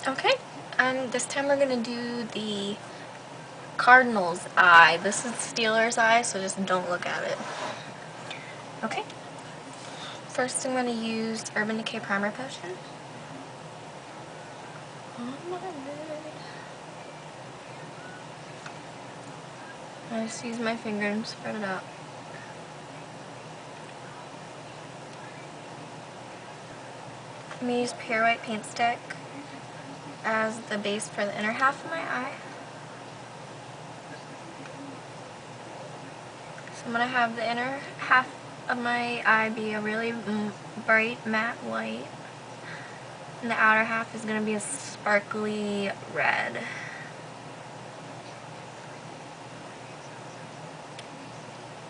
Okay, this time we're going to do the Cardinals Eye. This is Steelers Eye, so just don't look at it. Okay, first I'm going to use Urban Decay Primer Potion. On my lid. I just use my finger and spread it out. I'm going to use Pure White Paint Stick as the base for the inner half of my eye. So I'm going to have the inner half of my eye be a really bright matte white, and the outer half is going to be a sparkly red.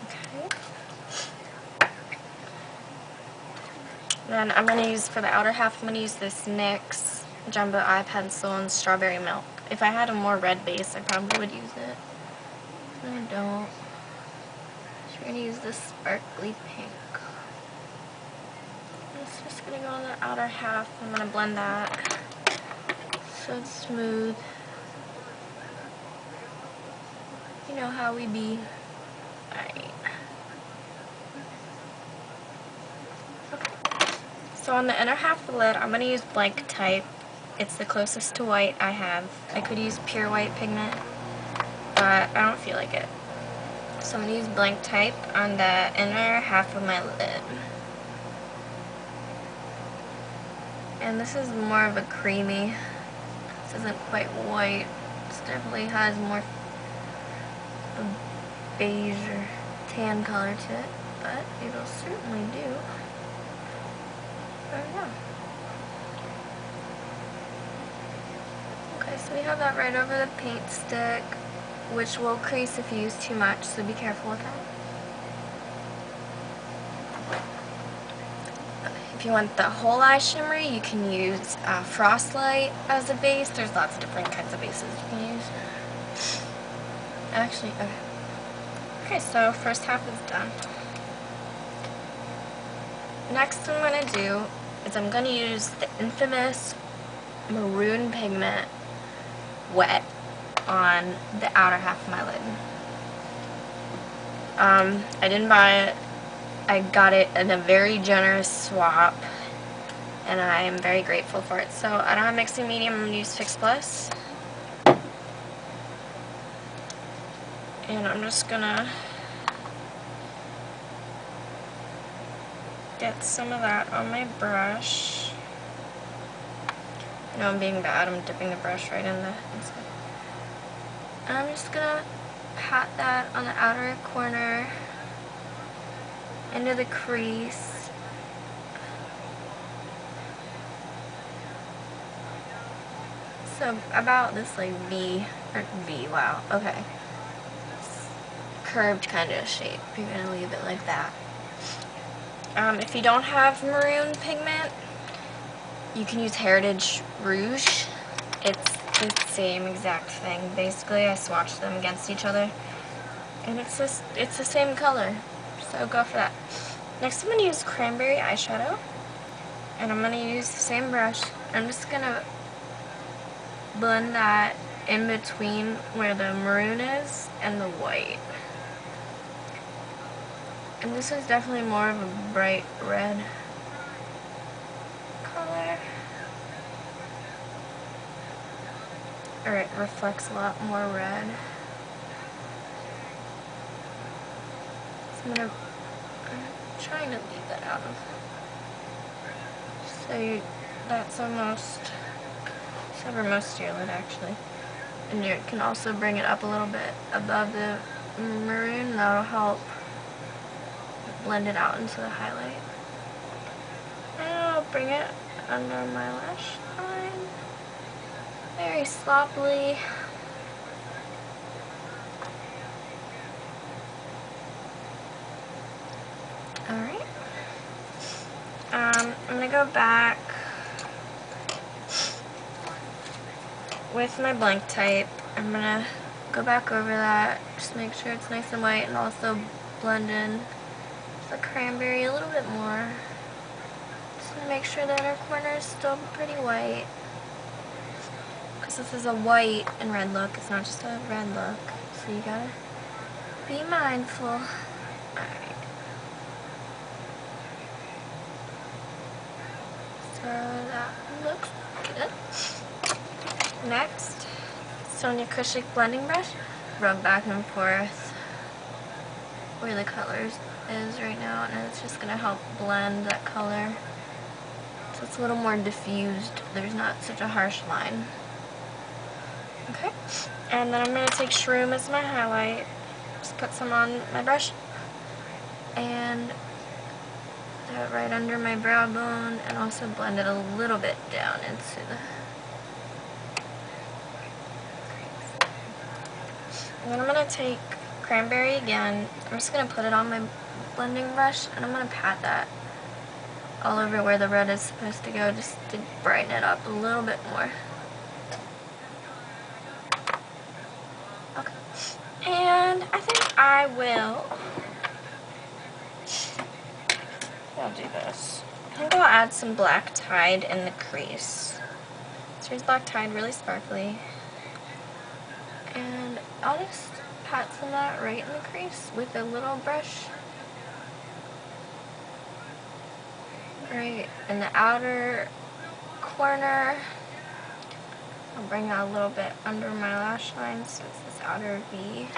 Okay. Then I'm going to use, for the outer half, I'm going to use this NYX Jumbo Eye Pencil in Strawberry Milk. If I had a more red base, I probably would use it. But I don't. So we're going to use this sparkly pink. It's just going to go on the outer half. I'm going to blend that so it's smooth. You know how we be. Alright. Okay. So on the inner half of the lid, I'm going to use blank type. It's the closest to white I have. I could use pure white pigment, but I don't feel like it. So I'm going to use blank type on the inner half of my lid. And this is more of a creamy. This isn't quite white. This definitely has more a beige or tan color to it, but it'll certainly do. There we go. Okay, so we have that right over the paint stick, which will crease if you use too much, so be careful with that. If you want the whole eye shimmery, you can use Frostlight as a base. There's lots of different kinds of bases you can use. Actually, okay. Okay, so first half is done. Next I'm going to do is I'm going to use the infamous maroon pigment wet on the outer half of my lid. I didn't buy it. I got it in a very generous swap, and I am very grateful for it. So I don't have mixing medium, I'm going to use Fix Plus. And I'm just going to get some of that on my brush. I know I'm being bad, I'm dipping the brush right in the inside. And I'm just going to pat that on the outer corner into the crease. So about this like wow, okay. Curved kind of shape. You're going to leave it like that. If you don't have maroon pigment, you can use Heritage Rouge. It's the same exact thing. Basically, I swatched them against each other, and it's the same color. So go for that. Next, I'm going to use cranberry eyeshadow, and I'm going to use the same brush. I'm just going to blend that in between where the maroon is and the white. And this is definitely more of a bright red color. Or it reflects a lot more red. So I'm trying to leave that out of. So that's almost, cover most of your lid actually. And you can also bring it up a little bit above the maroon. That'll help blend it out into the highlight. And I'll bring it under my lash line. Very sloppily. Alright. I'm going to go back with my blank type. I'm going to go back over that, just make sure it's nice and white, and also blend in the cranberry a little bit more. Just to make sure that our corner is still pretty white. because this is a white and red look. It's not just a red look. So you gotta be mindful. Alright. So that looks good. Next, Sonia Kushik blending brush. Rub back and forth where the colors is right now, and it's just gonna help blend that color so it's a little more diffused. There's not such a harsh line. Okay, and then I'm gonna take Shroom as my highlight. Just put some on my brush and that right under my brow bone, and also blend it a little bit down into the crease. And then I'm gonna take Cranberry again. I'm just gonna put it on my blending brush, and I'm gonna pat that all over where the red is supposed to go, just to brighten it up a little bit more. Okay. And I think I'll do this. I think I'll add some black tide in the crease. So here's black tide, really sparkly. And I'll just pat some of that right in the crease with a little brush. Right in the outer corner. I'll bring that a little bit under my lash line, so it's this outer V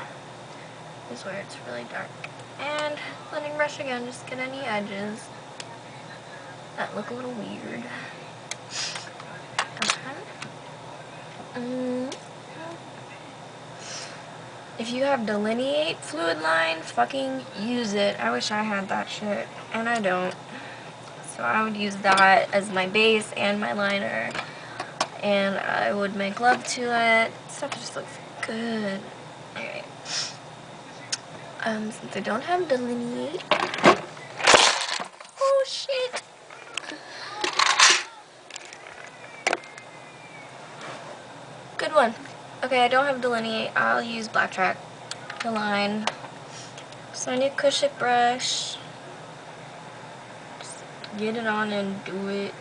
is where it's really dark. And blending brush again, just get any edges that look a little weird. Okay. If you have delineate fluid line, fucking use it. I wish I had that shit, and I don't. So I would use that as my base and my liner, and I would make love to it. Stuff just looks good. Alright. Since I don't have delineate. Oh shit. Good one. Okay, I don't have delineate. I'll use black track to line. So I need a Kushik brush. Just get it on and do it.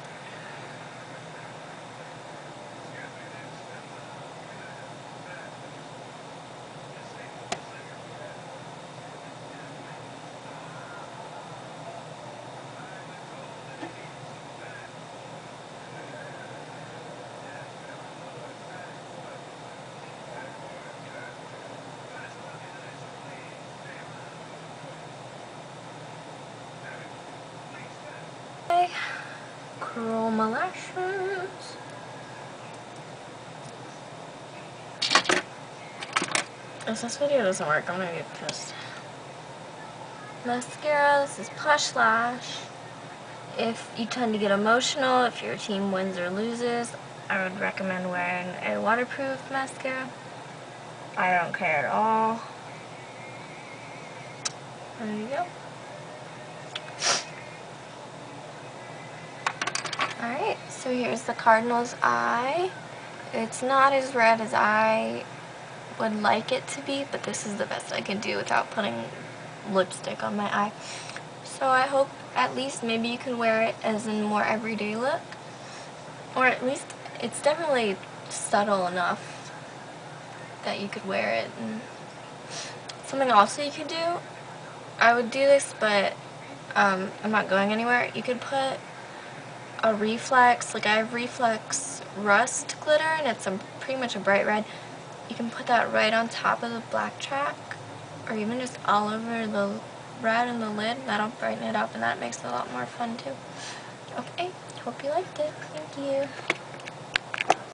Curl my lashes. If this video doesn't work, I'm gonna get pissed. Mascara, this is Plush Lash. If you tend to get emotional, if your team wins or loses, I would recommend wearing a waterproof mascara. I don't care at all. There you go. Alright, so here's the Cardinals Eye. It's not as red as I would like it to be, but this is the best I can do without putting lipstick on my eye. So I hope at least maybe you can wear it as a more everyday look. Or at least it's definitely subtle enough that you could wear it. And something also you could do, I would do this, but I'm not going anywhere. You could put a reflex, like I have reflex rust glitter, and it's pretty much a bright red. You can put that right on top of the black track, or even just all over the red and the lid. That'll brighten it up, and that makes it a lot more fun too. Okay, hope you liked it. Thank you.